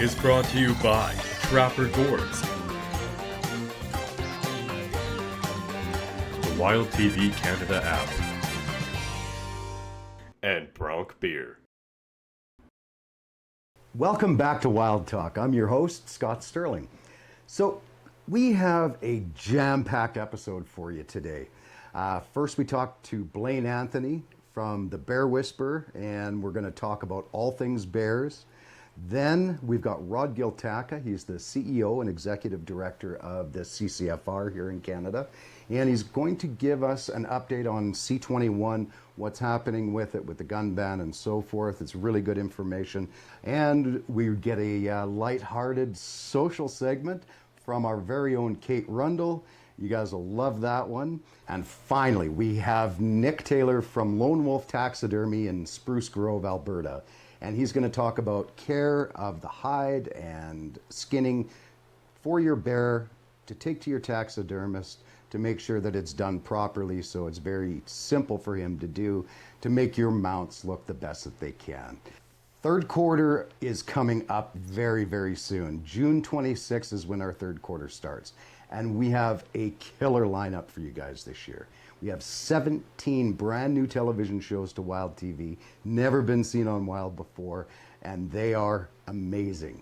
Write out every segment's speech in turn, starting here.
is brought to you by Trapper Gourds, the Wild TV Canada app, and Bronc Beer. Welcome back to Wild Talk. I'm your host, Scott Stirling. So we have a jam-packed episode for you today. First, we talked to Blaine Anthony from the Bear Whisperer, and we're going to talk about all things bears. Then we've got Rod Giltaca. He's the CEO and Executive Director of the CCFR here in Canada. And he's going to give us an update on C21, what's happening with it, with the gun ban and so forth. It's really good information. And we get a lighthearted social segment from our very own Kate Rundle. You guys will love that one. And finally, we have Nick Taylor from Lone Wolf Taxidermy in Spruce Grove, Alberta. And he's going to talk about care of the hide and skinning for your bear to take to your taxidermist to make sure that it's done properly, so it's very simple for him to do to make your mounts look the best that they can. Third quarter is coming up very, very soon. June 26th is when our third quarter starts. And we have a killer lineup for you guys this year. We have 17 brand new television shows to Wild TV, never been seen on Wild before, and they are amazing.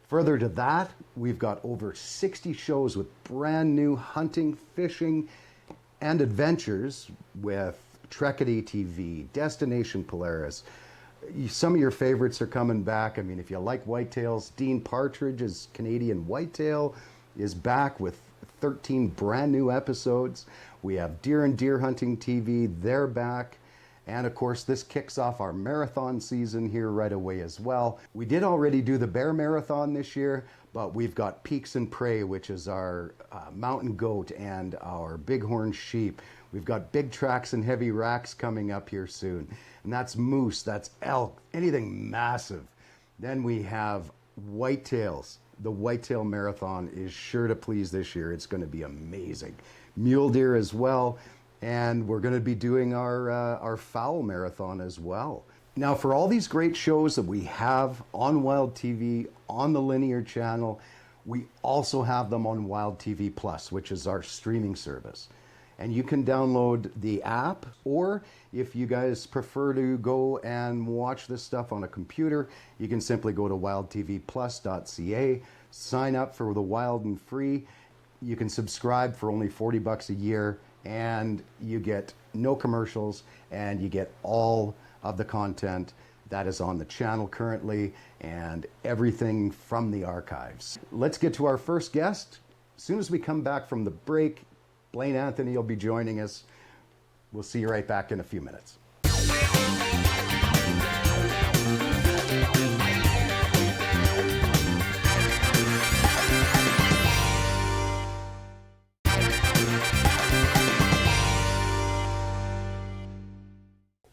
Further to that, we've got over 60 shows with brand new hunting, fishing, and adventures with Trekkity TV, Destination Polaris. Some of your favorites are coming back. I mean, if you like whitetails, Dean Partridge's Canadian Whitetail is back with 13 brand new episodes. We have Deer and Deer Hunting TV, they're back. And of course, this kicks off our marathon season here right away as well. We did already do the bear marathon this year, but we've got Peaks and Prey, which is our mountain goat and our bighorn sheep. We've got big tracks and heavy racks coming up here soon. And that's moose, that's elk, anything massive. Then we have whitetails. The whitetail marathon is sure to please this year. It's going to be amazing. Mule deer as well. And we're going to be doing our fowl marathon as well. Now, for all these great shows that we have on Wild TV, on the linear channel, we also have them on Wild TV Plus, which is our streaming service. And you can download the app, or if you guys prefer to go and watch this stuff on a computer, you can simply go to wildtvplus.ca, sign up for the Wild and Free. You can subscribe for only $40 a year, and you get no commercials, and you get all of the content that is on the channel currently and everything from the archives. Let's get to our first guest. As soon as we come back from the break, Blaine Anthony will be joining us. We'll see you right back in a few minutes.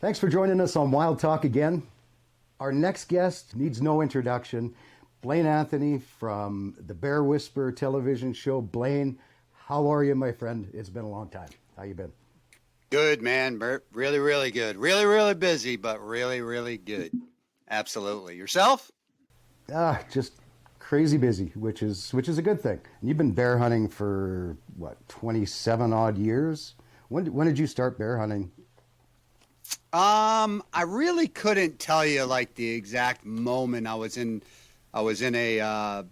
Thanks for joining us on Wild Talk again. Our next guest needs no introduction. Blaine Anthony from the Bear Whisperer television show. Blaine, how are you, my friend? It's been a long time. How you been? Good, man. Really, really good. Really, really busy, but really, really good. Absolutely. Yourself? Just crazy busy, which is a good thing. And you've been bear hunting for, what, 27 odd years? When did you start bear hunting? I really couldn't tell you like the exact moment I was in a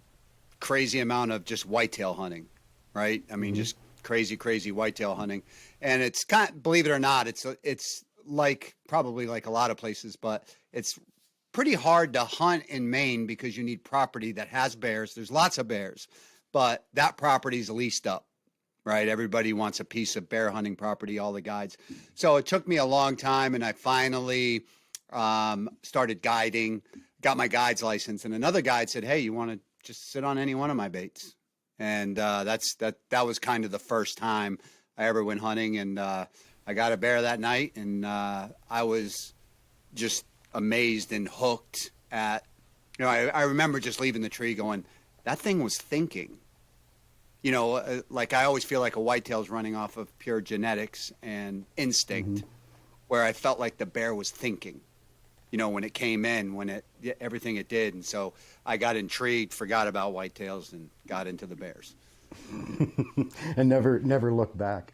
crazy amount of just whitetail hunting, right? I mean, just crazy whitetail hunting. And it's believe it or not, it's like probably like a lot of places, but it's pretty hard to hunt in Maine because you need property that has bears. There's lots of bears, but that property's leased up. Right. Everybody wants a piece of bear hunting property, all the guides. So it took me a long time, and I finally started guiding, got my guide's license, and another guide said, "Hey, you want to just sit on any one of my baits?" And that was kind of the first time I ever went hunting, and I got a bear that night, and I was just amazed and hooked at, I remember just leaving the tree going, that thing was thinking. Like I always feel like a whitetail's running off of pure genetics and instinct, where I felt like the bear was thinking. when it came in, everything it did. And so I got intrigued, forgot about whitetails, and got into the bears. And never looked back.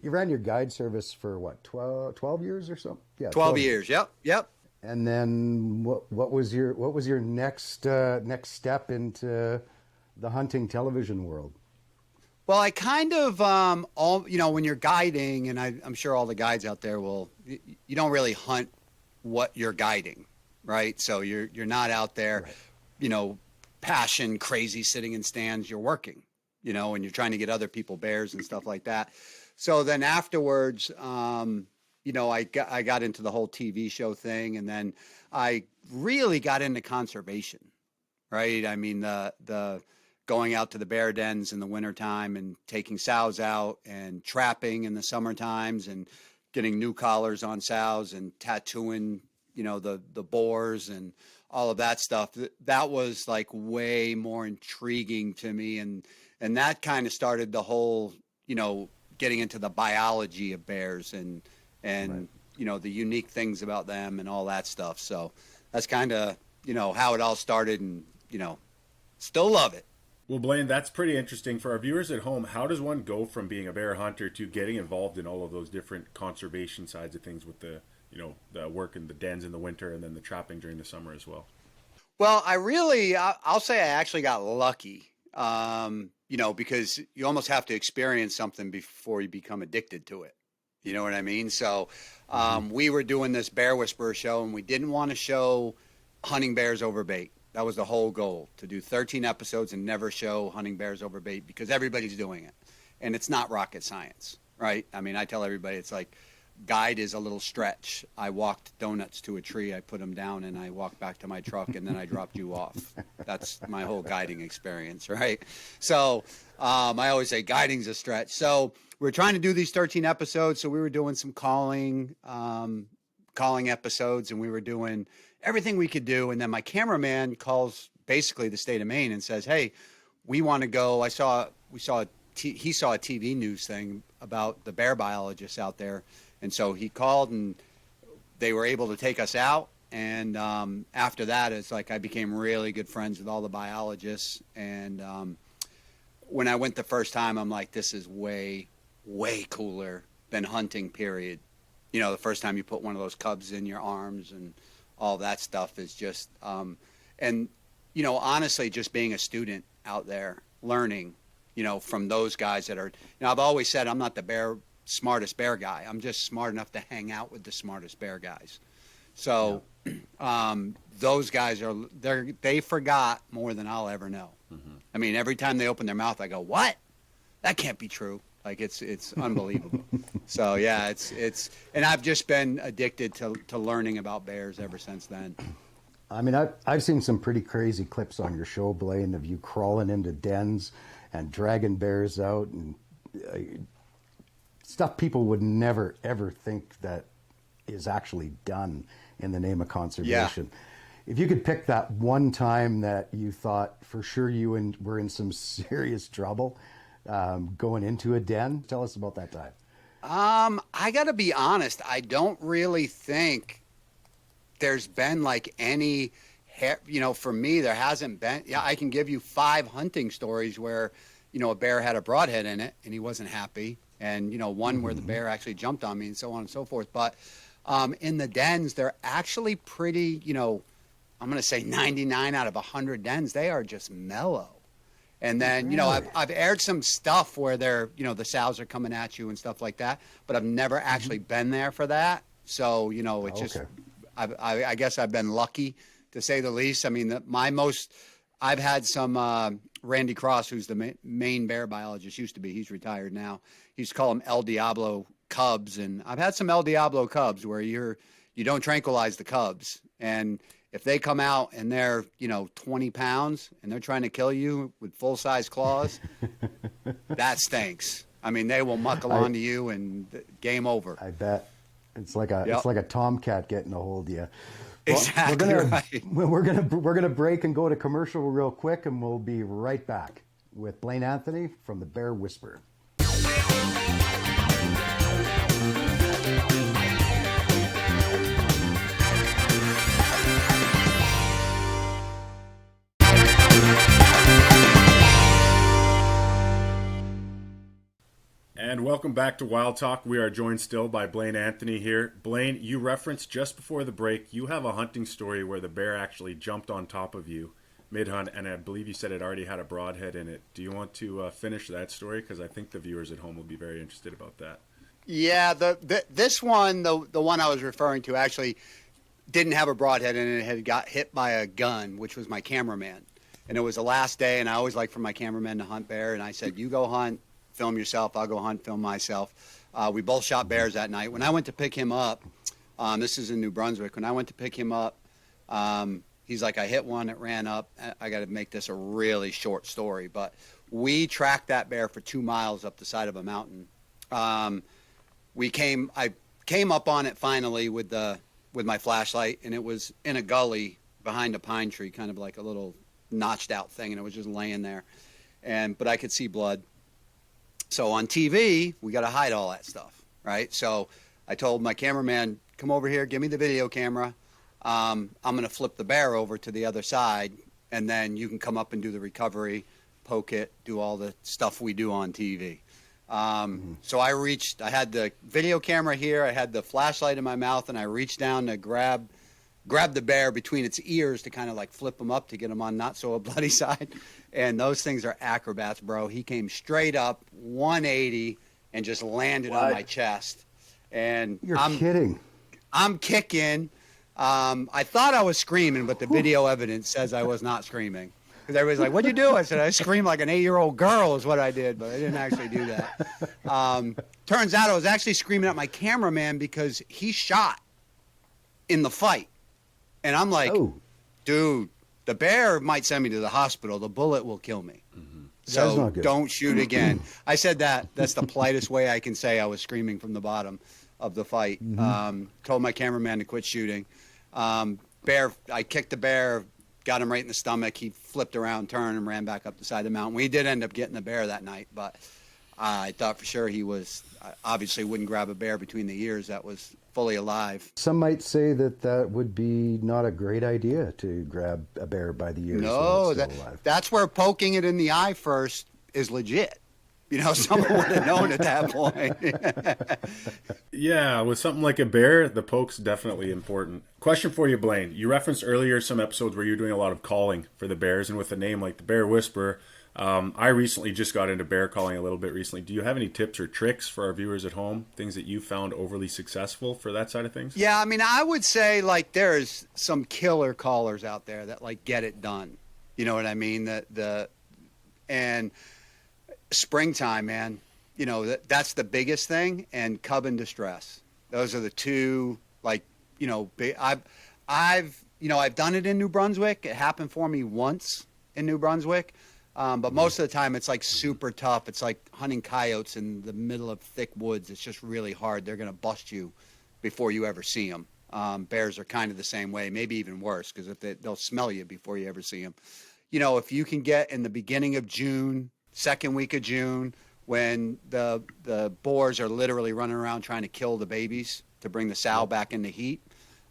You ran your guide service for what, 12 years or so? Yeah, 12 years. Yep. And then what was your next step into the hunting television world? Well, I kind of when you're guiding, and I'm sure all the guides out there you don't really hunt what you're guiding, right? So you're not out there, right, passion crazy sitting in stands. You're working, and you're trying to get other people bears and stuff like that. So then afterwards, I got into the whole TV show thing, and then I really got into conservation, right? I mean, the going out to the bear dens in the wintertime and taking sows out and trapping in the summer times and getting new collars on sows and tattooing, the boars and all of that stuff. That was like way more intriguing to me. And that kind of started the whole, getting into the biology of bears and right, the unique things about them and all that stuff. So that's kind of, how it all started, and, still love it. Well, Blaine, that's pretty interesting for our viewers at home. How does one go from being a bear hunter to getting involved in all of those different conservation sides of things with the work in the dens in the winter and then the trapping during the summer as well? Well, I'll say I actually got lucky, because you almost have to experience something before you become addicted to it. You know what I mean? So we were doing this Bear Whisperer show, and we didn't want to show hunting bears over bait. That was the whole goal, to do 13 episodes and never show hunting bears over bait, because everybody's doing it. And it's not rocket science, right? I mean, I tell everybody, it's like, guide is a little stretch. I walked donuts to a tree, I put them down, and I walked back to my truck, and then I dropped you off. That's my whole guiding experience, right? So I always say guiding's a stretch. So we're trying to do these 13 episodes, so we were doing some calling episodes, and we were doing everything we could do. And then my cameraman calls basically the state of Maine and says, hey, we want to go. He saw a TV news thing about the bear biologists out there. And so he called, and they were able to take us out. And after that, it's like I became really good friends with all the biologists. And when I went the first time, I'm like, this is way, way cooler than hunting, period. The first time you put one of those cubs in your arms and all that stuff is just, honestly, just being a student out there, learning, from those guys that are, I've always said I'm not the smartest bear guy. I'm just smart enough to hang out with the smartest bear guys. So those guys they forgot more than I'll ever know. Mm-hmm. I mean, every time they open their mouth, I go, what? That can't be true. Like it's unbelievable. So yeah, it's and I've just been addicted to learning about bears ever since then. I mean, I've seen some pretty crazy clips on your show, Blaine, of you crawling into dens and dragging bears out and stuff people would never ever think that is actually done in the name of conservation. Yeah. If you could pick that one time that you thought for sure you were in some serious trouble, going into a den, tell us about that time. I got to be honest. I don't really think there's been like any, for me, there hasn't been. Yeah, I can give you 5 hunting stories where, a bear had a broadhead in it and he wasn't happy. And, one where the bear actually jumped on me and so on and so forth. But in the dens, they're actually pretty, I'm going to say 99 out of 100 dens, they are just mellow. And then, I've aired some stuff where they're, the sows are coming at you and stuff like that, but I've never actually been there for that. So, it's just, I guess I've been lucky, to say the least. I mean, I've had some, Randy Cross, who's the main bear biologist, used to be, he's retired now. He used to call them El Diablo cubs. And I've had some El Diablo cubs where you don't tranquilize the cubs. And if they come out and they're, 20 pounds and they're trying to kill you with full-size claws, that stinks. I mean, they will muckle onto you and game over. I bet. It's like a tomcat getting a hold of you. Well, exactly right. We're gonna break and go to commercial real quick, and we'll be right back with Blaine Anthony from the Bear Whisperer. And welcome back to Wild Talk. We are joined still by Blaine Anthony here. Blaine, you referenced just before the break, you have a hunting story where the bear actually jumped on top of you mid-hunt, and I believe you said it already had a broadhead in it. Do you want to finish that story? Because I think the viewers at home will be very interested about that. Yeah, this one, the one I was referring to, actually didn't have a broadhead in it. It had got hit by a gun, which was my cameraman. And it was the last day, and I always like for my cameraman to hunt bear. And I said, you go hunt, film yourself. I'll go hunt, film myself. We both shot bears that night. When I went to pick him up, this is in New Brunswick. When I went to pick him up, he's like, I hit one, it ran up. I got to make this a really short story. But we tracked that bear for 2 miles up the side of a mountain. I came up on it finally with my flashlight, and it was in a gully behind a pine tree, kind of like a little notched out thing, and it was just laying there. But I could see blood. So on TV, we got to hide all that stuff, right? So I told my cameraman, come over here, give me the video camera. I'm going to flip the bear over to the other side, and then you can come up and do the recovery, poke it, do all the stuff we do on TV. So I had the video camera here, I had the flashlight in my mouth, and I reached down to grab the bear between its ears to kind of like flip him up to get him on not so a bloody side. And those things are acrobats, bro. He came straight up 180 and just landed on my chest. And You're kidding. I'm kicking. I thought I was screaming, but the video evidence says I was not screaming. Because everybody's like, what'd you do? I said, I screamed like an 8-year-old girl is what I did, but I didn't actually do that. Turns out I was actually screaming at my cameraman because he shot in the fight. And I'm like, dude, the bear might send me to the hospital. The bullet will kill me. Mm-hmm. So don't shoot again. I said that. That's the politest way I can say I was screaming from the bottom of the fight. Mm-hmm. Told my cameraman to quit shooting. I kicked the bear, got him right in the stomach. He flipped around, turned, and ran back up the side of the mountain. We did end up getting the bear that night, but I thought for sure he was, obviously wouldn't grab a bear between the ears that was fully alive. Some might say that would be not a great idea to grab a bear by the ears. No, that's where poking it in the eye first is legit. You know, someone would have known at that point. Yeah, with something like a bear, the poke's definitely important. Question for you, Blaine. You referenced earlier some episodes where you're doing a lot of calling for the bears, and with a name like the Bear Whisperer, I recently just got into bear calling a little bit recently. Do you have any tips or tricks for our viewers at home? Things that you found overly successful for that side of things? Yeah, I mean, I would say like there's some killer callers out there that like get it done. You know what I mean? And springtime, man. You know, that's the biggest thing, and cub in distress. Those are the two, like, you know, I've done it in New Brunswick. It happened for me once in New Brunswick. But most of the time it's like super tough. It's like hunting coyotes in the middle of thick woods. It's just really hard. They're going to bust you before you ever see them. Bears are kind of the same way, maybe even worse, because they'll smell you before you ever see them. You know, if you can get in the beginning of June, second week of June, when the boars are literally running around trying to kill the babies to bring the sow back into heat,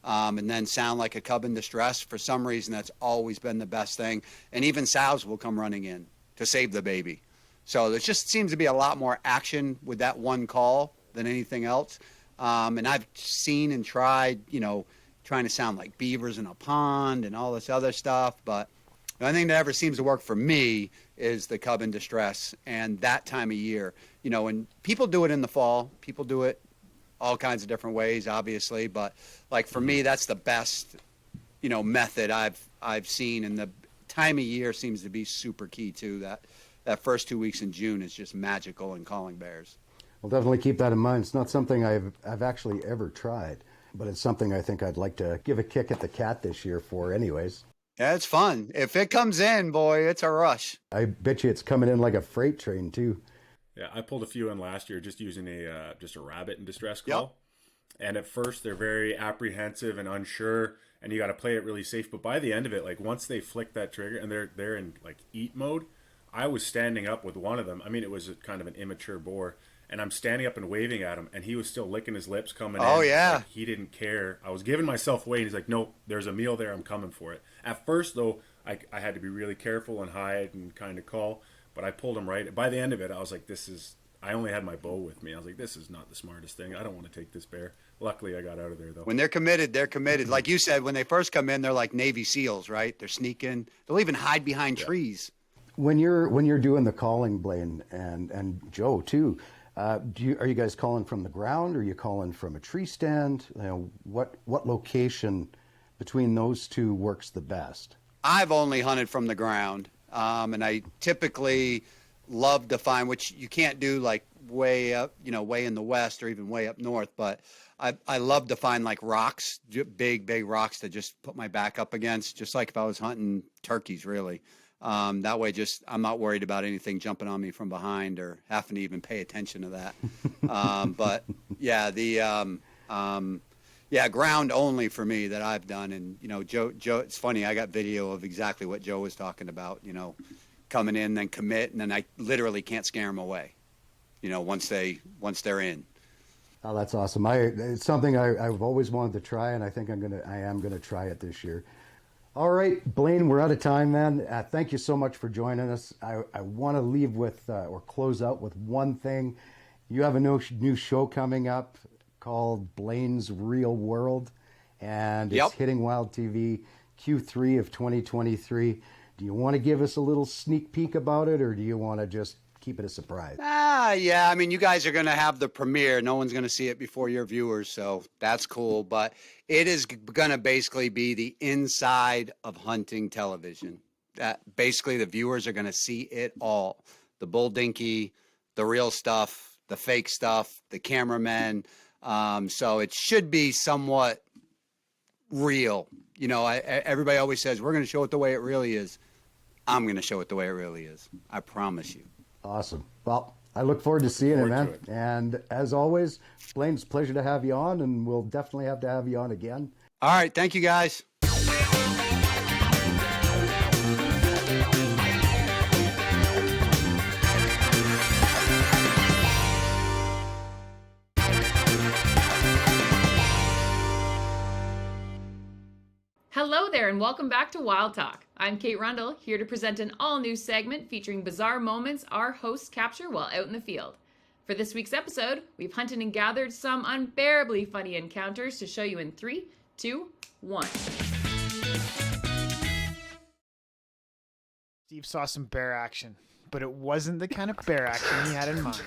and then sound like a cub in distress. For some reason, that's always been the best thing. And even sows will come running in to save the baby. So there just seems to be a lot more action with that one call than anything else. And I've seen and tried, you know, trying to sound like beavers in a pond and all this other stuff. But the only thing that ever seems to work for me is the cub in distress and that time of year. You know, and people do it in the fall. People do it all kinds of different ways, obviously, but like for me, that's the best, you know, method I've seen, and the time of year seems to be super key too. That first 2 weeks in June is just magical in calling bears. Well, definitely keep that in mind. It's not something I've actually ever tried, but it's something I think I'd like to give a kick at the cat this year for, anyways. Yeah, it's fun. If it comes in, boy, it's a rush. I bet you it's coming in like a freight train too. Yeah, I pulled a few in last year just using just a rabbit in distress call. Yep. And at first they're very apprehensive and unsure, and you got to play it really safe. But by the end of it, like once they flick that trigger and they're in like eat mode, I was standing up with one of them. I mean, it was kind of an immature boar, and I'm standing up and waving at him, and he was still licking his lips coming in. Oh, yeah. Like, he didn't care. I was giving myself away, and he's like, nope, there's a meal there. I'm coming for it. At first, though, I had to be really careful and hide and kind of call. But I pulled him right. By the end of it, I was like, I only had my bow with me. I was like, this is not the smartest thing. I don't want to take this bear. Luckily, I got out of there, though. When they're committed, they're committed. Like you said, when they first come in, they're like Navy SEALs, right? They're sneaking. They'll even hide behind trees. When you're doing the calling, Blaine, and Joe too, are you guys calling from the ground, or are you calling from a tree stand? What location between those two works the best? I've only hunted from the ground, and I typically love to find, which you can't do like way up, way in the west or even way up north, but I love to find like rocks, big rocks to just put my back up against, just like if I was hunting turkeys, really. That way, I'm not worried about anything jumping on me from behind or having to even pay attention to that. But yeah, ground only for me that I've done. And, Joe, it's funny. I got video of exactly what Joe was talking about, coming in, then commit. And then I literally can't scare them away, once they're in. Oh, that's awesome. It's something I've always wanted to try, and I think I am gonna try it this year. All right, Blaine, we're out of time, man. Thank you so much for joining us. I want to leave with or close out with one thing. You have a new show coming up called Blaine's Real World, and it's hitting Wild TV Q3 of 2023. Do you want to give us a little sneak peek about it, or do you want to just keep it a surprise? Yeah. I mean, you guys are going to have the premiere. No one's going to see it before your viewers, so that's cool. But it is going to basically be the inside of hunting television. That basically the viewers are going to see it all. The bull dinky, the real stuff, the fake stuff, the cameramen. So it should be somewhat real. Everybody always says, we're going to show it the way it really is. I'm going to show it the way it really is. I promise you. Awesome. Well, I look forward to seeing it, man. And as always, Blaine, it's a pleasure to have you on, and we'll definitely have to have you on again. All right. Thank you, guys. Hello there, and welcome back to Wild Talk. I'm Kate Rundle, here to present an all-new segment featuring bizarre moments our hosts capture while out in the field. For this week's episode, we've hunted and gathered some unbearably funny encounters to show you in 3, 2, 1. Steve saw some bear action, but it wasn't the kind of bear action he had in mind.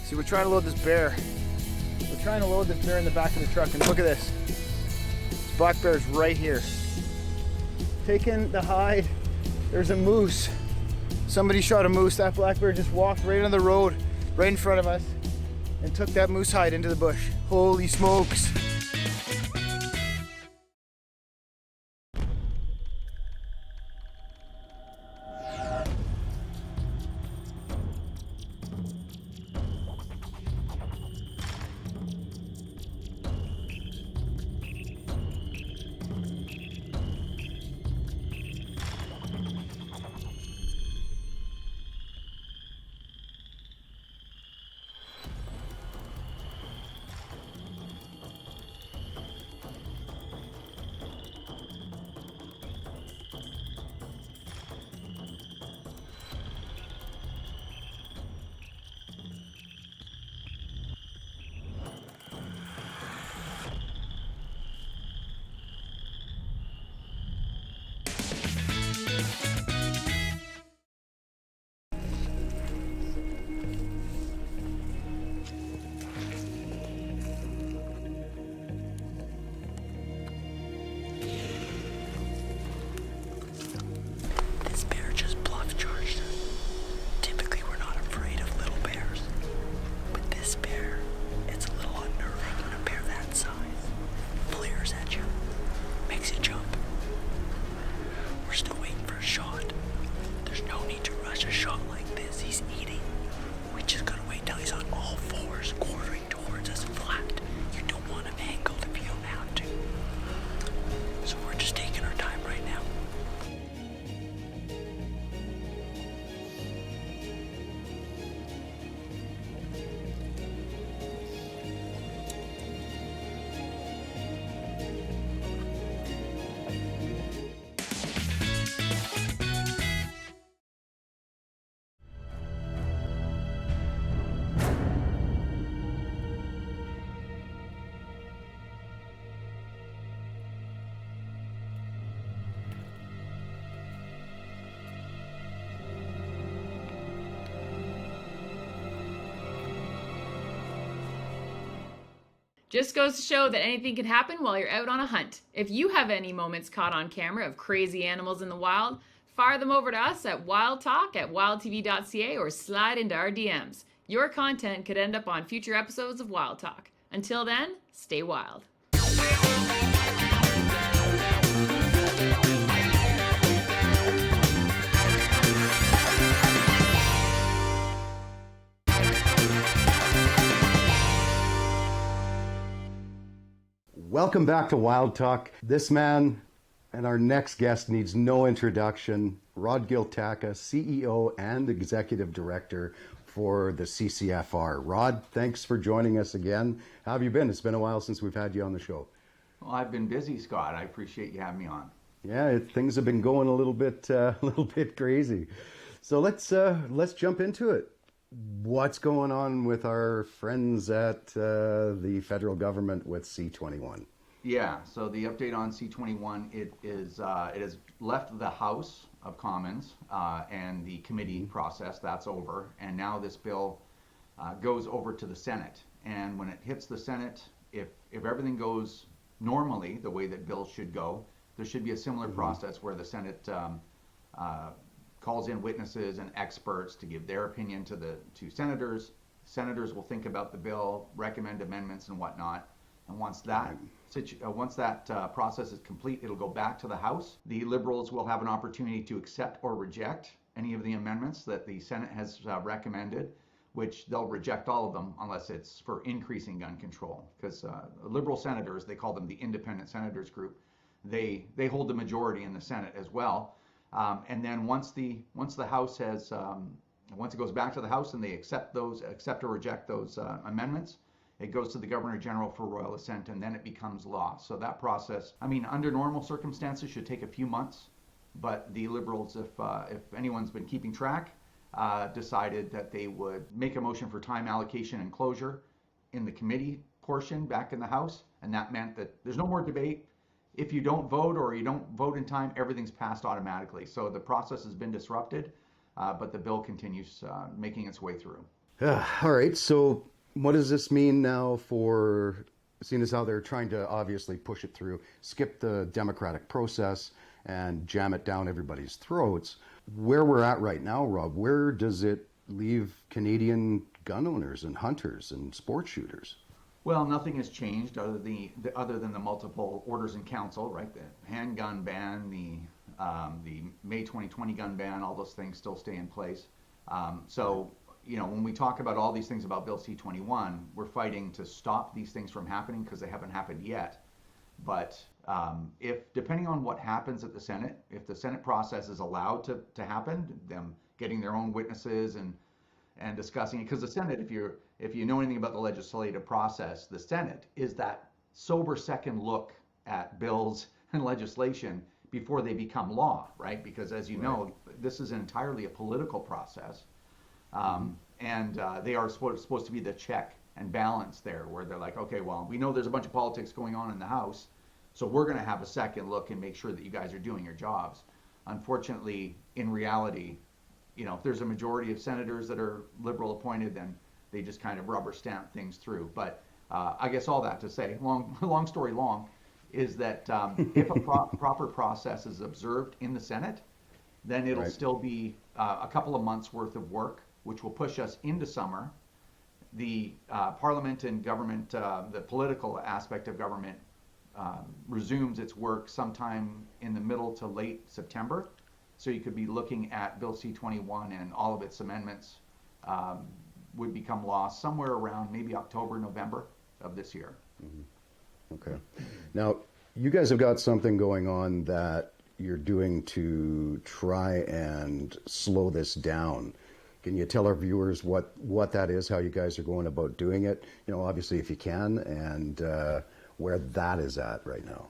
See, we're trying to load this bear. We're trying to load this bear in the back of the truck, and look at this. This black bear's right here. Taking the hide. There's a moose. Somebody shot a moose. That black bear just walked right on the road, right in front of us, and took that moose hide into the bush. Holy smokes. Just goes to show that anything can happen while you're out on a hunt. If you have any moments caught on camera of crazy animals in the wild, fire them over to us at wildtalk@wildtv.ca or slide into our DMs. Your content could end up on future episodes of Wild Talk. Until then, stay wild. Welcome back to Wild Talk. This man and our next guest needs no introduction. Rod Giltaca, CEO and Executive Director for the CCFR. Rod, thanks for joining us again. How have you been? It's been a while since we've had you on the show. Well, I've been busy, Scott. I appreciate you having me on. Yeah, things have been going a little bit crazy. So let's jump into it. What's going on with our friends at the federal government with C-21? Yeah, so the update on C-21, it has left the House of Commons and the committee process. That's over, and now this bill goes over to the Senate. And when it hits the Senate, if everything goes normally the way that bills should go, there should be a similar process where the Senate calls in witnesses and experts to give their opinion to senators. Senators will think about the bill, recommend amendments and whatnot. And once that process is complete, it'll go back to the House. The Liberals will have an opportunity to accept or reject any of the amendments that the Senate has recommended, which they'll reject all of them unless it's for increasing gun control. Because Liberal senators, they call them the Independent Senators Group, they hold the majority in the Senate as well. And then once the House has, once it goes back to the House and they accept or reject those amendments, it goes to the Governor General for royal assent, and then it becomes law. So that process, I mean, under normal circumstances, should take a few months. But the Liberals, if anyone's been keeping track, decided that they would make a motion for time allocation and closure in the committee portion back in the House, and that meant that there's no more debate. If you don't vote or you don't vote in time, everything's passed automatically. So the process has been disrupted, but the bill continues making its way through. All right, so what does this mean now for, seeing as how they're trying to obviously push it through, skip the democratic process and jam it down everybody's throats? Where we're at right now, Rob, where does it leave Canadian gun owners and hunters and sport shooters? Well, nothing has changed other than the multiple orders in council, right? The handgun ban, the May 2020 gun ban, all those things still stay in place. So, you know, when we talk about all these things about Bill C-21, we're fighting to stop these things from happening because they haven't happened yet. But if, depending on what happens at the Senate, if the Senate process is allowed to happen, them getting their own witnesses and discussing it, because the Senate, if you know anything about the legislative process, the Senate is that sober second look at bills and legislation before they become law, right? Because as you know, this is entirely a political process. And they are supposed to be the check and balance there, where they're like, okay, well, we know there's a bunch of politics going on in the House, so we're going to have a second look and make sure that you guys are doing your jobs. Unfortunately, in reality, you know, if there's a majority of senators that are Liberal appointed, then they just kind of rubber stamp things through. But I guess all that to say, long story long, is that if a proper process is observed in the Senate, then it'll still be a couple of months worth of work, which will push us into summer. The Parliament and government, the political aspect of government, resumes its work sometime in the middle to late September. So you could be looking at Bill C-21 and all of its amendments would become law somewhere around maybe October, November of this year. Mm-hmm. Okay. Now, you guys have got something going on that you're doing to try and slow this down. Can you tell our viewers what that is, how you guys are going about doing it? You know, obviously, if you can, and where that is at right now.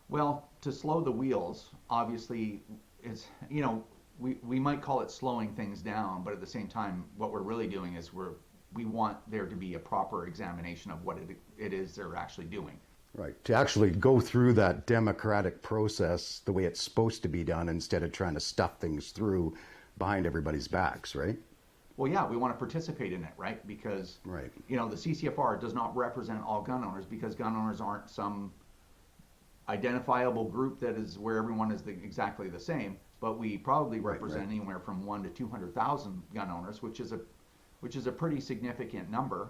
Well, to slow the wheels, obviously, it's, you know, we might call it slowing things down, but at the same time, what we're really doing is we want there to be a proper examination of what it is they're actually doing. Right, to actually go through that democratic process the way it's supposed to be done, instead of trying to stuff things through behind everybody's backs, right? well, yeah, we want to participate in it, right? Because, Right. you know, the CCFR does not represent all gun owners, because gun owners aren't some identifiable group that is where everyone is exactly the same. But we probably represent anywhere from 1 to 200,000 gun owners, which is a pretty significant number.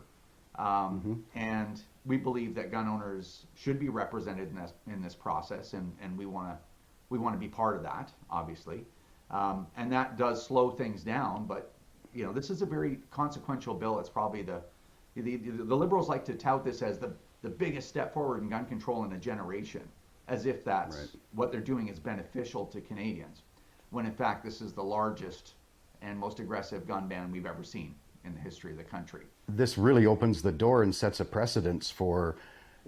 And we believe that gun owners should be represented in this process, and we want to be part of that, obviously. And that does slow things down, but you know, this is a very consequential bill. It's probably the Liberals like to tout this as the biggest step forward in gun control in a generation, as if that's what they're doing is beneficial to Canadians, when in fact this is the largest and most aggressive gun ban we've ever seen in the history of the country. This really opens the door and sets a precedence for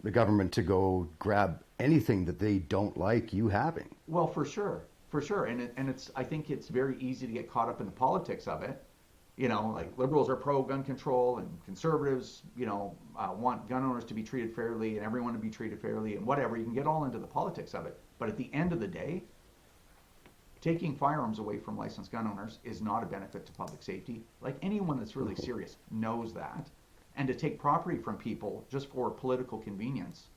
the government to go grab anything that they don't like you having. Well, for sure, and it's I think it's very easy to get caught up in the politics of it. You know, like Liberals are pro-gun control, and Conservatives, you know, want gun owners to be treated fairly and everyone to be treated fairly, and whatever. You can get all into the politics of it, but at the end of the day, taking firearms away from licensed gun owners is not a benefit to public safety. Like, anyone that's really serious knows that. And to take property from people just for political convenience,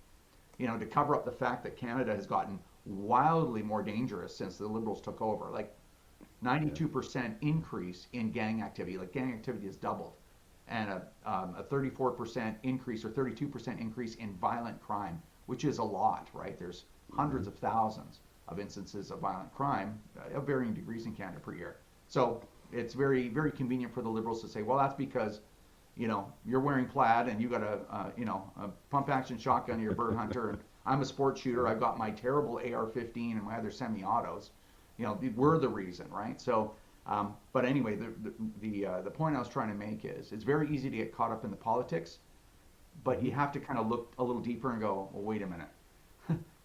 you know, to cover up the fact that Canada has gotten wildly more dangerous since the Liberals took over. Like, 92% increase in gang activity. Like, gang activity has doubled. And a 34% increase or 32% increase in violent crime, which is a lot, right? There's hundreds of thousands of instances of violent crime of varying degrees in Canada per year. So it's very, very convenient for the Liberals to say, well, that's because, you know, you're wearing plaid and you got a pump action shotgun, you're a bird hunter, and I'm a sports shooter, I've got my terrible AR-15 and my other semi-autos. You know, we're the reason, right? So, but anyway, the point I was trying to make is it's very easy to get caught up in the politics, but you have to kind of look a little deeper and go, well, wait a minute.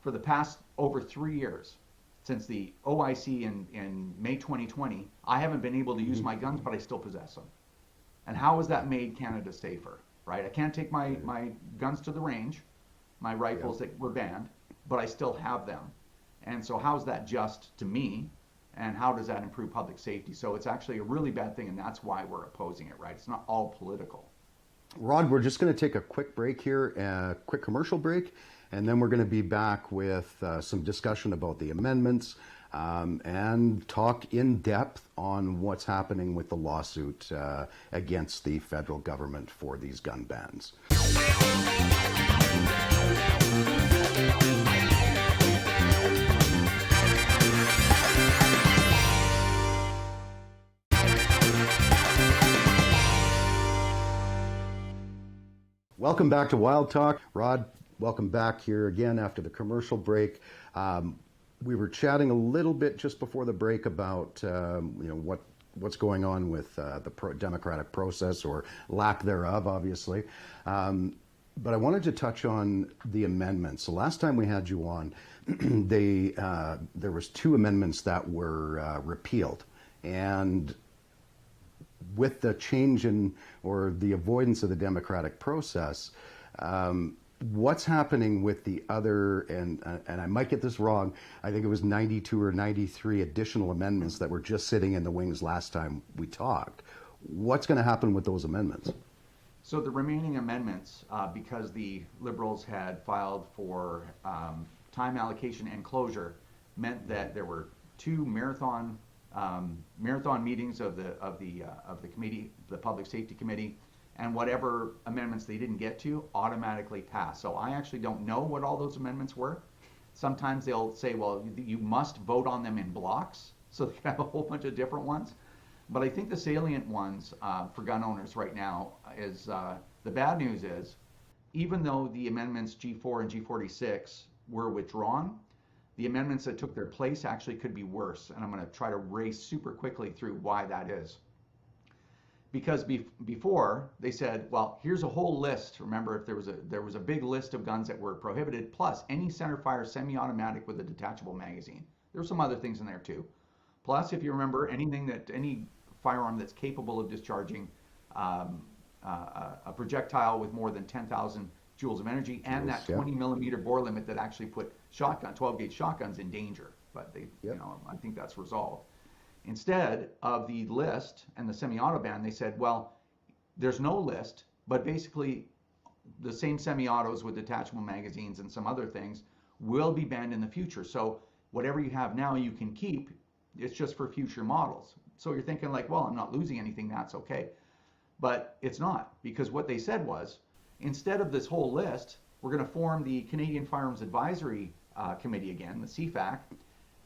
For the past over 3 years, since the OIC in May 2020, I haven't been able to use my guns, but I still possess them. And how has that made Canada safer, right? I can't take my guns to the range, my rifles that were banned, but I still have them. And so how's that just to me? And how does that improve public safety? So it's actually a really bad thing, and that's why we're opposing it, right? It's not all political. Rod, we're just going to take a quick break here, a quick commercial break, and then we're going to be back with some discussion about the amendments and talk in depth on what's happening with the lawsuit against the federal government for these gun bans. Welcome back to Wild Talk. Rod, welcome back here again after the commercial break. We were chatting a little bit just before the break about what's going on with the democratic process, or lack thereof, obviously. But I wanted to touch on the amendments. The last time we had you on, there was 2 amendments that were repealed, and with the change in, or the avoidance of the democratic process, what's happening with the other, and I might get this wrong, I think it was 92 or 93 additional amendments that were just sitting in the wings last time we talked. What's going to happen with those amendments? So the remaining amendments, because the Liberals had filed for time allocation and closure, meant that there were 2 marathon meetings of the committee, the Public Safety Committee, and whatever amendments they didn't get to automatically pass. So I actually don't know what all those amendments were. Sometimes they'll say, well, you must vote on them in blocks, so they have a whole bunch of different ones. But I think the salient ones for gun owners right now is, the bad news is, even though the amendments G4 and G46 were withdrawn, the amendments that took their place actually could be worse. And I'm going to try to race super quickly through why that is. Because before they said, well, here's a whole list. Remember, if there was a big list of guns that were prohibited, plus any centerfire semi-automatic with a detachable magazine. There's some other things in there too. Plus, if you remember, any firearm that's capable of discharging a projectile with more than 10,000 joules of energy, and that 20 millimeter bore limit that actually put 12 gauge shotguns in danger. But I think that's resolved. Instead of the list and the semi-auto ban, they said, well, there's no list, but basically the same semi-autos with detachable magazines and some other things will be banned in the future. So whatever you have now you can keep, it's just for future models. So you're thinking like, well, I'm not losing anything, that's okay. But it's not, because what they said was, instead of this whole list, we're going to form the Canadian Firearms Advisory Committee again, the CFAC,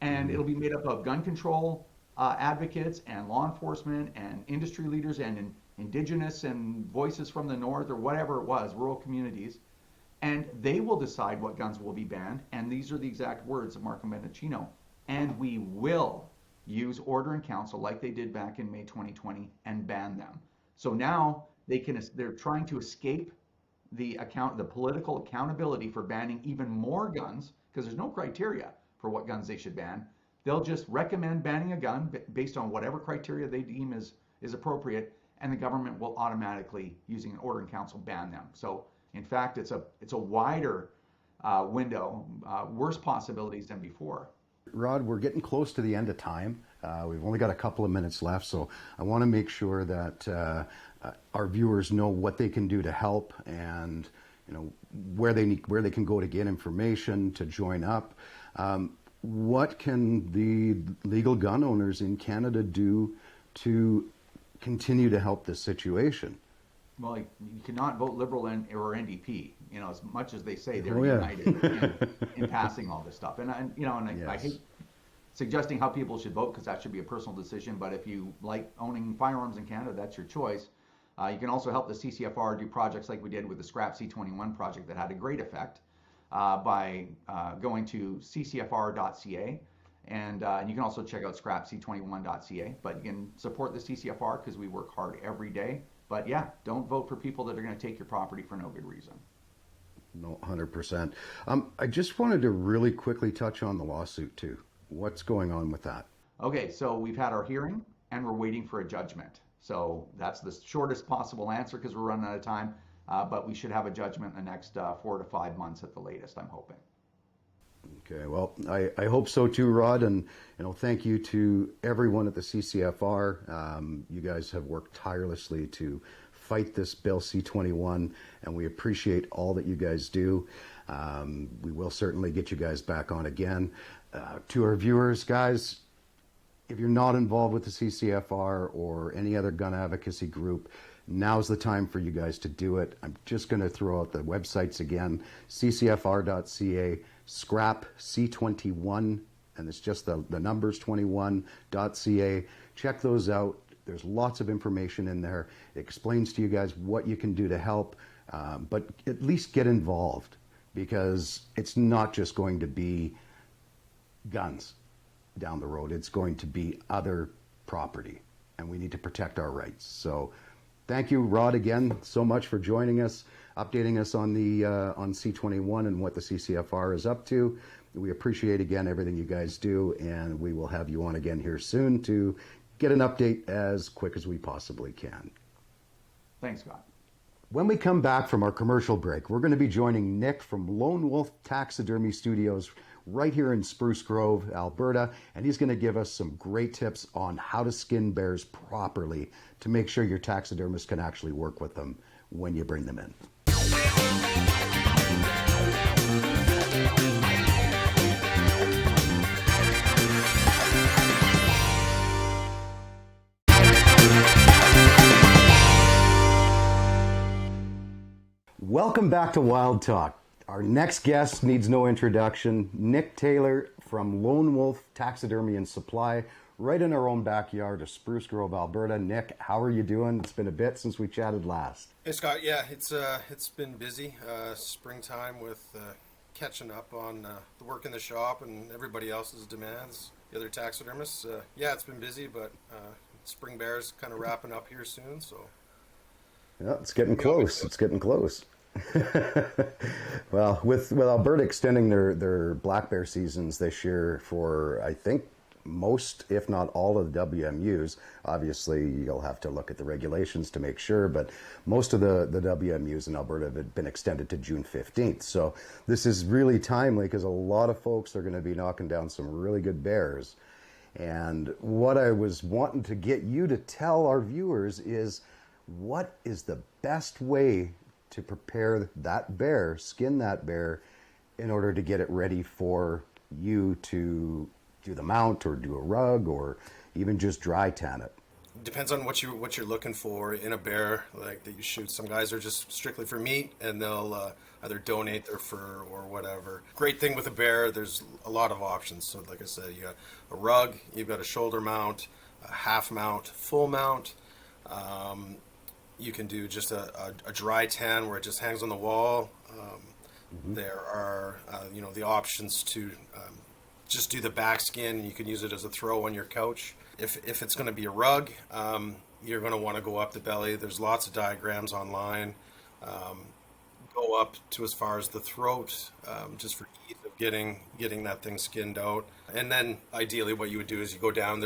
and it'll be made up of gun control advocates and law enforcement and industry leaders and indigenous and voices from the north or whatever it was, rural communities, and they will decide what guns will be banned. And these are the exact words of Marco Mendicino. And we will use order in council like they did back in May 2020 and ban them. So now they're trying to escape the political accountability for banning even more guns, because there's no criteria for what guns they should ban. They'll just recommend banning a gun based on whatever criteria they deem is appropriate, and the government will automatically, using an order in council, ban them. So in fact, it's a wider window, worse possibilities than before. Rod, we're getting close to the end of time. We've only got a couple of minutes left, so I want to make sure that our viewers know what they can do to help, and where they can go to get information, to join up. What can the legal gun owners in Canada do to continue to help this situation? Well, you cannot vote Liberal or NDP. As much as they say they're united in passing all this stuff. And I hate suggesting how people should vote, because that should be a personal decision. But if you like owning firearms in Canada, that's your choice. You can also help the CCFR do projects like we did with the Scrap C21 project that had a great effect by going to ccfr.ca. And you can also check out scrapc21.ca. But you can support the CCFR because we work hard every day. But yeah, don't vote for people that are going to take your property for no good reason. No, 100%. I just wanted to really quickly touch on the lawsuit too. What's going on with that? Okay, so we've had our hearing and we're waiting for a judgment. So that's the shortest possible answer because we're running out of time. But we should have a judgment in the next 4 to 5 months at the latest, I'm hoping. Okay, well, I hope so too, Rod, and thank you to everyone at the CCFR. You guys have worked tirelessly to fight this Bill C-21, and we appreciate all that you guys do. We will certainly get you guys back on again. To our viewers, guys, if you're not involved with the CCFR or any other gun advocacy group, now's the time for you guys to do it. I'm just going to throw out the websites again: ccfr.ca, scrap C21, and it's just the numbers 21.ca. Check those out. There's lots of information in there. It explains to you guys what you can do to help, but at least get involved, because it's not just going to be guns down the road. It's going to be other property, and we need to protect our rights. So thank you, Rod, again so much for joining us, updating us on the on C21 and what the CCFR is up to. We appreciate again everything you guys do, and we will have you on again here soon to get an update as quick as we possibly can. Thanks, Scott. When we come back from our commercial break, we're going to be joining Nick from Lone Wolf Taxidermy Studios right here in Spruce Grove, Alberta, and he's going to give us some great tips on how to skin bears properly to make sure your taxidermist can actually work with them when you bring them in. Welcome back to Wild Talk. Our next guest needs no introduction. Nick Taylor from Lone Wolf Taxidermy and Supply, right in our own backyard of Spruce Grove, Alberta. Nick, how are you doing? It's been a bit since we chatted last. Hey Scott, yeah, it's been busy. Springtime with catching up on the work in the shop and everybody else's demands, the other taxidermists. Yeah, it's been busy, but spring bear's kind of wrapping up here soon, so. Yeah, it's getting close. It's getting close. Well, with Alberta extending their black bear seasons this year for, I think, most, if not all, of the WMUs. Obviously, you'll have to look at the regulations to make sure, but most of the WMUs in Alberta have been extended to June 15th. So this is really timely because a lot of folks are going to be knocking down some really good bears. And what I was wanting to get you to tell our viewers is, what is the best way to prepare that bear, skin that bear, in order to get it ready for you to do the mount or do a rug or even just dry tan it? Depends on what you're looking for in a bear like that you shoot. Some guys are just strictly for meat, and they'll either donate their fur or whatever. Great thing with a bear, there's a lot of options. So like I said, you got a rug, you've got a shoulder mount, a half mount, full mount. You can do just a dry tan where it just hangs on the wall. There are the options to just do the back skin. You can use it as a throw on your couch. If it's going to be a rug, you're going to want to go up the belly. There's lots of diagrams online. Go up to as far as the throat, just for ease of getting that thing skinned out. And then ideally what you would do is you go down.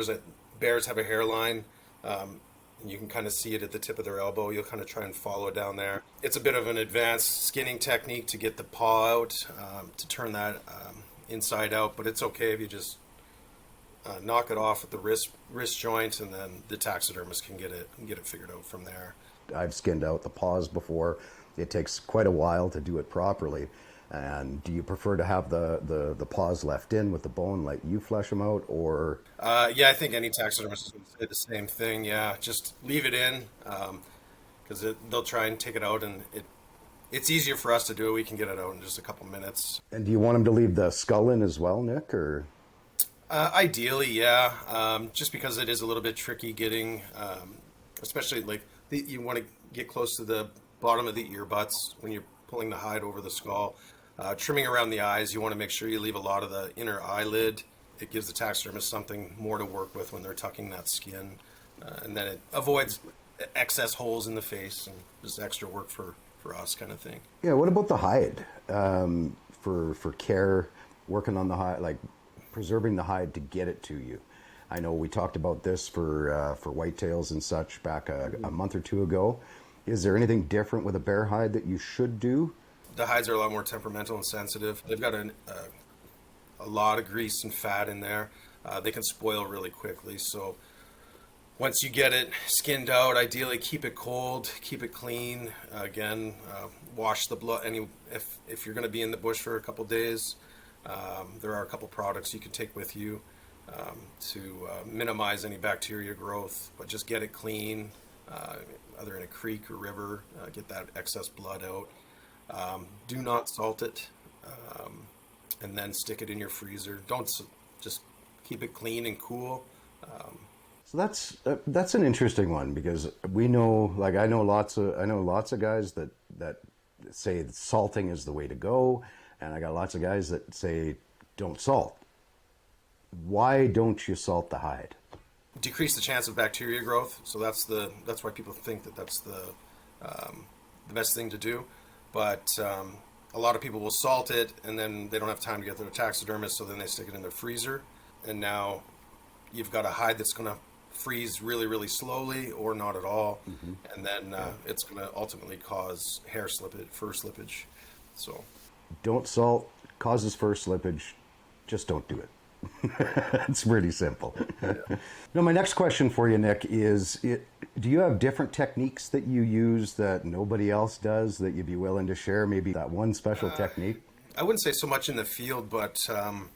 Bears have a hairline. And you can kind of see it at the tip of their elbow. You'll kind of try and follow it down there. It's a bit of an advanced skinning technique to get the paw out, to turn that inside out, but it's okay if you just knock it off at the wrist joint, and then the taxidermist can get it figured out from there. I've skinned out the paws before. It takes quite a while to do it properly. And do you prefer to have the paws left in with the bone, let you flesh them out, or? Yeah, I think any taxidermist is going to say the same thing. Yeah, just leave it in, because they'll try and take it out, and it's easier for us to do it. We can get it out in just a couple minutes. And do you want them to leave the skull in as well, Nick, or? Ideally, yeah. Just because it is a little bit tricky getting, especially you want to get close to the bottom of the ear butts when you're pulling the hide over the skull. Trimming around the eyes, you want to make sure you leave a lot of the inner eyelid. It gives the taxidermist something more to work with when they're tucking that skin. And then it avoids excess holes in the face and just extra work for us kind of thing. Yeah, what about the hide? For care, working on the hide, like preserving the hide to get it to you. I know we talked about this for whitetails and such back a month or two ago. Is there anything different with a bear hide that you should do? The hides are a lot more temperamental and sensitive. They've got a lot of grease and fat in there. They can spoil really quickly. So once you get it skinned out, ideally keep it cold, keep it clean. Again, wash the blood. If you're going to be in the bush for a couple days, there are a couple products you can take with you to minimize any bacteria growth. But just get it clean, either in a creek or river. Get that excess blood out. Do not salt it, and then stick it in your freezer. Just keep it clean and cool. So that's an interesting one, because we know, like I know lots of guys that say that salting is the way to go, and I got lots of guys that say don't salt. Why don't you salt the hide? Decrease the chance of bacteria growth. So that's why people think that's the best thing to do. But a lot of people will salt it, and then they don't have time to get to the taxidermist, so then they stick it in their freezer. And now you've got a hide that's going to freeze really, really slowly or not at all. Mm-hmm. And then it's going to ultimately cause fur slippage. So don't salt, causes fur slippage. Just don't do it. It's pretty simple. Yeah. Now, my next question for you, Nick, is do you have different techniques that you use that nobody else does that you'd be willing to share? Maybe that one special technique? I wouldn't say so much in the field, but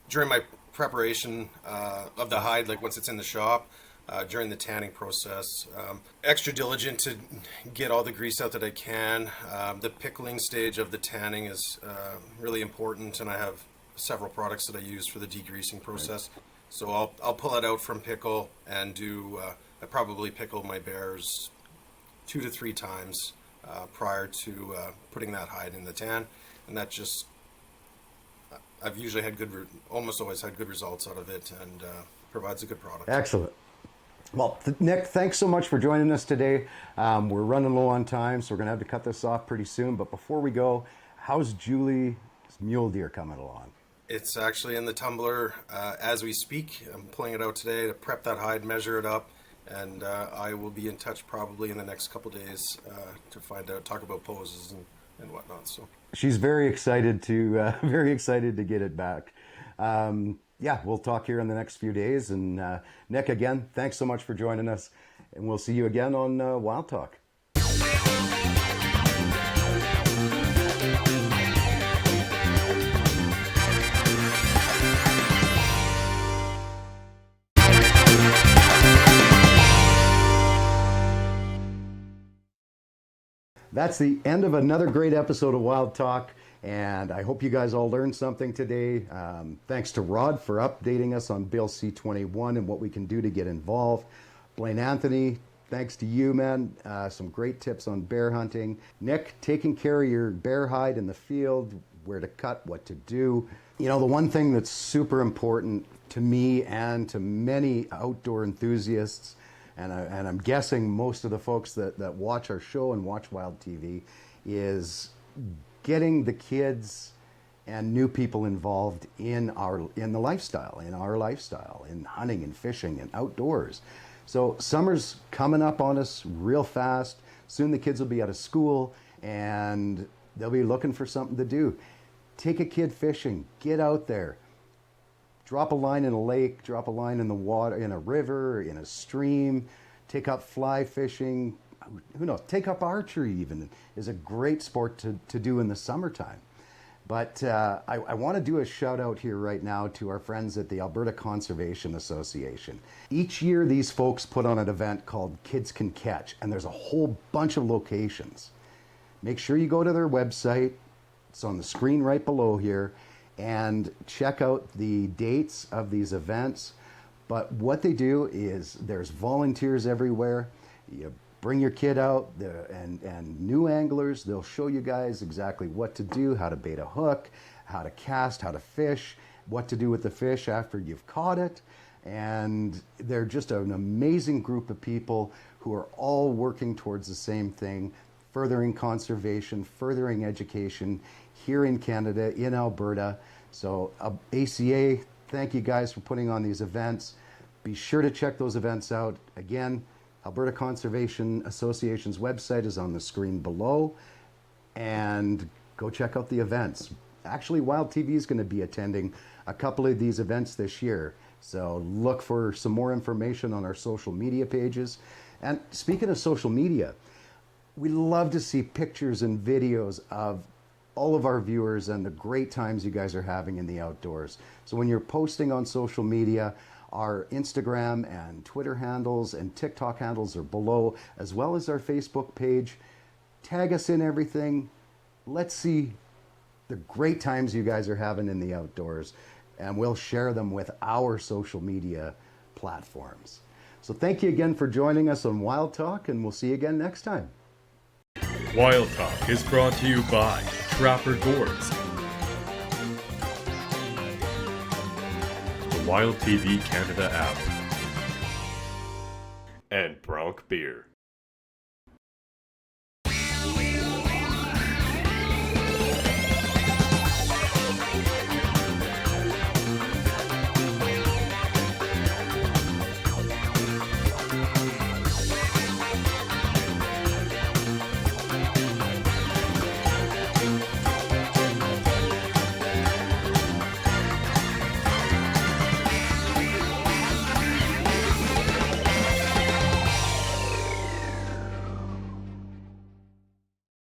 during my preparation of the hide, like once it's in the shop, during the tanning process, extra diligent to get all the grease out that I can. The pickling stage of the tanning is really important, and I have several products that I use for the degreasing process. Right. So I'll pull it out from pickle and do. I probably pickle my bears 2 to 3 times prior to putting that hide in the tan, and that just I've usually had almost always had good results out of it, and provides a good product. Excellent. Well, Nick, thanks so much for joining us today. We're running low on time, so we're going to have to cut this off pretty soon. But before we go, how's Julie's mule deer coming along? It's actually in the tumbler as we speak. I'm pulling it out today to prep that hide, measure it up, and I will be in touch probably in the next couple days to talk about poses and whatnot. So she's very excited to get it back. yeah, we'll talk here in the next few days. And Nick, again, thanks so much for joining us. And we'll see you again on Wild Talk. That's the end of another great episode of Wild Talk, and I hope you guys all learned something today. Thanks to Rod for updating us on Bill C-21 and what we can do to get involved. Blaine Anthony, thanks to you, man. Some great tips on bear hunting. Nick, taking care of your bear hide in the field, where to cut, what to do. You know, the one thing that's super important to me and to many outdoor enthusiasts, and I'm guessing most of the folks that watch our show and watch Wild TV, is getting the kids and new people involved in the lifestyle, in hunting and fishing and outdoors. So summer's coming up on us real fast. Soon the kids will be out of school and they'll be looking for something to do. Take a kid fishing, get out there. Drop a line in a lake, drop a line in the water, in a river, in a stream, take up fly fishing, who knows, take up archery even is a great sport to do in the summertime. But I want to do a shout out here right now to our friends at the Alberta Conservation Association. Each year these folks put on an event called Kids Can Catch, and there's a whole bunch of locations. Make sure you go to their website, it's on the screen right below here, and check out the dates of these events. But what they do is there's volunteers everywhere. You bring your kid out and new anglers, they'll show you guys exactly what to do, how to bait a hook, how to cast, how to fish, what to do with the fish after you've caught it. And they're just an amazing group of people who are all working towards the same thing, furthering conservation, furthering education here in Canada, in Alberta. So ACA, thank you guys for putting on these events. Be sure to check those events out. Again, Alberta Conservation Association's website is on the screen below, and go check out the events. Actually, Wild TV is going to be attending a couple of these events this year, so look for some more information on our social media pages. And speaking of social media, we love to see pictures and videos of all of our viewers and the great times you guys are having in the outdoors. So when you're posting on social media, our Instagram and Twitter handles and TikTok handles are below, as well as our Facebook page. Tag us in everything. Let's see the great times you guys are having in the outdoors, and we'll share them with our social media platforms. So thank you again for joining us on Wild Talk, and we'll see you again next time. Wild Talk is brought to you by Trapper Gourds, the Wild TV Canada app, and Bronc Beer.